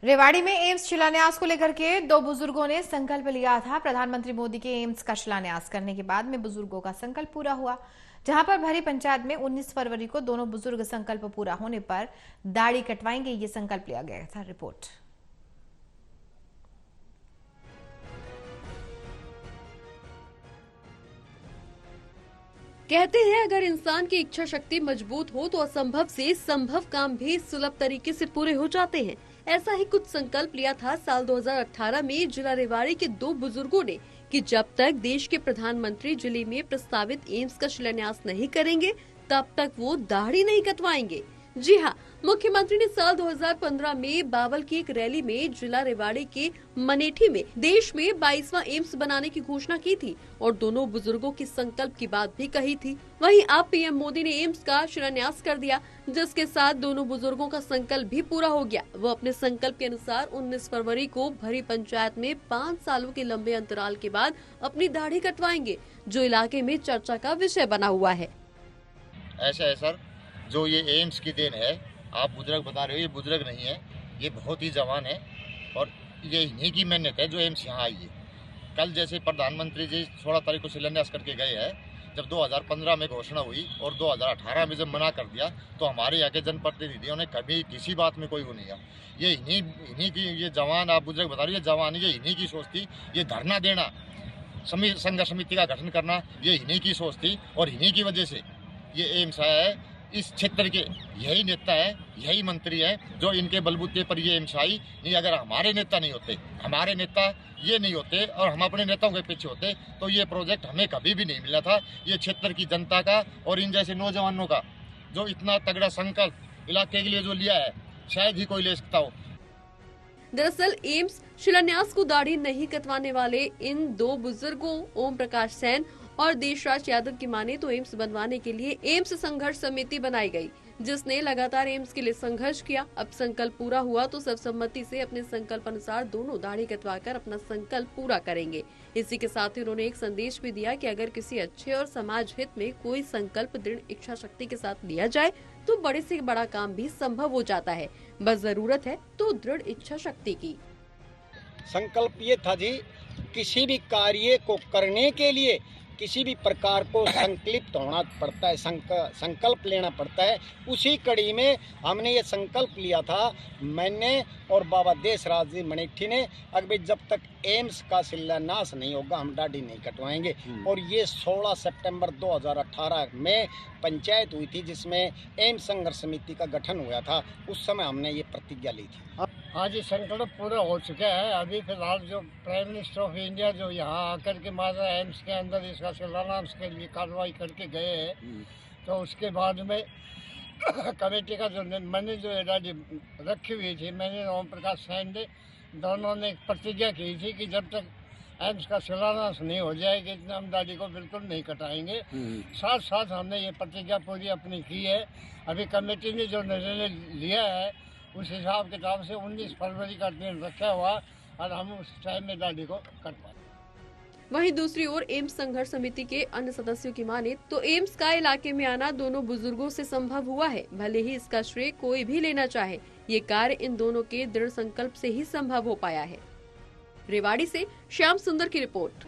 रेवाड़ी में एम्स शिलान्यास को लेकर के दो बुजुर्गों ने संकल्प लिया था। प्रधानमंत्री मोदी के एम्स का शिलान्यास करने के बाद में बुजुर्गों का संकल्प पूरा हुआ। जहां पर भरी पंचायत में 19 फरवरी को दोनों बुजुर्ग संकल्प पूरा होने पर दाढ़ी कटवाएंगे, ये संकल्प लिया गया था। रिपोर्ट। कहते हैं अगर इंसान की इच्छा शक्ति मजबूत हो तो असंभव से संभव काम भी सुलभ तरीके से पूरे हो जाते हैं। ऐसा ही कुछ संकल्प लिया था साल 2018 में जिला रेवाड़ी के दो बुजुर्गों ने कि जब तक देश के प्रधानमंत्री जिले में प्रस्तावित एम्स का शिलान्यास नहीं करेंगे तब तक वो दाढ़ी नहीं कटवाएंगे। जी हाँ, मुख्यमंत्री ने साल 2015 में बावल की एक रैली में जिला रेवाड़ी के मनेठी में देश में 22वां एम्स बनाने की घोषणा की थी और दोनों बुजुर्गों की संकल्प की बात भी कही थी। वहीं अब पीएम मोदी ने एम्स का शिलान्यास कर दिया, जिसके साथ दोनों बुजुर्गों का संकल्प भी पूरा हो गया। वो अपने संकल्प के अनुसार 19 फरवरी को भरी पंचायत में 5 सालों के लंबे अंतराल के बाद अपनी दाढ़ी कटवाएंगे, जो इलाके में चर्चा का विषय बना हुआ है। ऐसा है सर, जो ये एम्स की देन है, आप बुजुर्ग बता रहे हो, ये बुजुर्ग नहीं है, ये बहुत ही जवान है और ये इन्हीं की मेहनत है जो एम्स यहाँ आई है। कल जैसे प्रधानमंत्री जी 16 तारीख को शिलान्यास करके गए हैं, जब 2015 में घोषणा हुई और 2018 में जब मना कर दिया तो हमारे यहाँ के जनप्रतिनिधियों ने कभी किसी बात में कोई वो नहीं किया। ये इन्हीं की, ये जवान आप बुजुर्ग बता रहे हो, ये जवान ये इन्हीं की सोच थी। ये धरना देना, संघर्ष समिति का गठन करना, ये इन्हीं की सोच थी और इन्हीं की वजह से ये एम्स आया है। इस क्षेत्र के यही नेता है, यही मंत्री है जो इनके बलबूते पर ये एम्स आई। नहीं, अगर हमारे नेता नहीं होते, हमारे नेता ये नहीं होते और हम अपने नेताओं के पीछे होते तो ये प्रोजेक्ट हमें कभी भी नहीं मिला था। ये क्षेत्र की जनता का और इन जैसे नौजवानों का जो इतना तगड़ा संकल्प इलाके के लिए जो लिया है, शायद ही कोई ले सकता हो। दरअसल एम्स शिलान्यास को दाढ़ी नहीं कटवाने वाले इन दो बुजुर्गों ओम प्रकाश सैन और देशराज यादव की माने तो एम्स बनवाने के लिए एम्स संघर्ष समिति बनाई गई, जिसने लगातार एम्स के लिए संघर्ष किया। अब संकल्प पूरा हुआ तो सर्वसम्मति से अपने संकल्प अनुसार दोनों दाढ़ी कटवाकर अपना संकल्प पूरा करेंगे। इसी के साथ ही उन्होंने एक संदेश भी दिया कि अगर किसी अच्छे और समाज हित में कोई संकल्प दृढ़ इच्छा शक्ति के साथ लिया जाए तो बड़े से बड़ा काम भी संभव हो जाता है। बस जरूरत है तो दृढ़ इच्छा शक्ति की। संकल्प ये था जी, किसी भी कार्य को करने के लिए किसी भी प्रकार को संकल्पित होना पड़ता है, संकल्प लेना पड़ता है। उसी कड़ी में हमने ये संकल्प लिया था, मैंने और बाबा देशराज जी मनेठी ने, अगर जब तक एम्स का शिलान्यास नहीं होगा हम दाढ़ी नहीं कटवाएंगे। और ये 16 सितंबर 2018 में पंचायत हुई थी जिसमें एम्स संघर्ष समिति का गठन हुआ था। उस समय हमने ये प्रतिज्ञा ली थी। आज ये संकल्प पूरा हो चुका है। अभी फिलहाल जो प्राइम मिनिस्टर ऑफ इंडिया जो यहाँ आकर के मारा एम्स के अंदर इसका शिलान्यास के लिए कार्रवाई करके गए हैं, तो उसके बाद में कमेटी का जो मैंने जो दाढ़ी रखी हुई थी, मैंने ओम प्रकाश सैन ने, दोनों ने प्रतिज्ञा की थी कि जब तक एम्स का शिलान्यास नहीं हो जाएगा इतना हम दाढ़ी को बिल्कुल नहीं कटाएंगे। साथ साथ हमने ये प्रतिज्ञा पूरी अपनी की है। अभी कमेटी ने जो निर्णय लिया है उस हिसाब किताब से 19 फरवरी का दिन रखा हुआ और हम उस टाइम में दाढ़ी को कटवा। वहीं दूसरी ओर एम्स संघर्ष समिति के अन्य सदस्यों की माने तो एम्स का इलाके में आना दोनों बुजुर्गों से संभव हुआ है। भले ही इसका श्रेय कोई भी लेना चाहे, ये कार्य इन दोनों के दृढ़ संकल्प से ही संभव हो पाया है। रेवाड़ी से श्याम सुंदर की रिपोर्ट।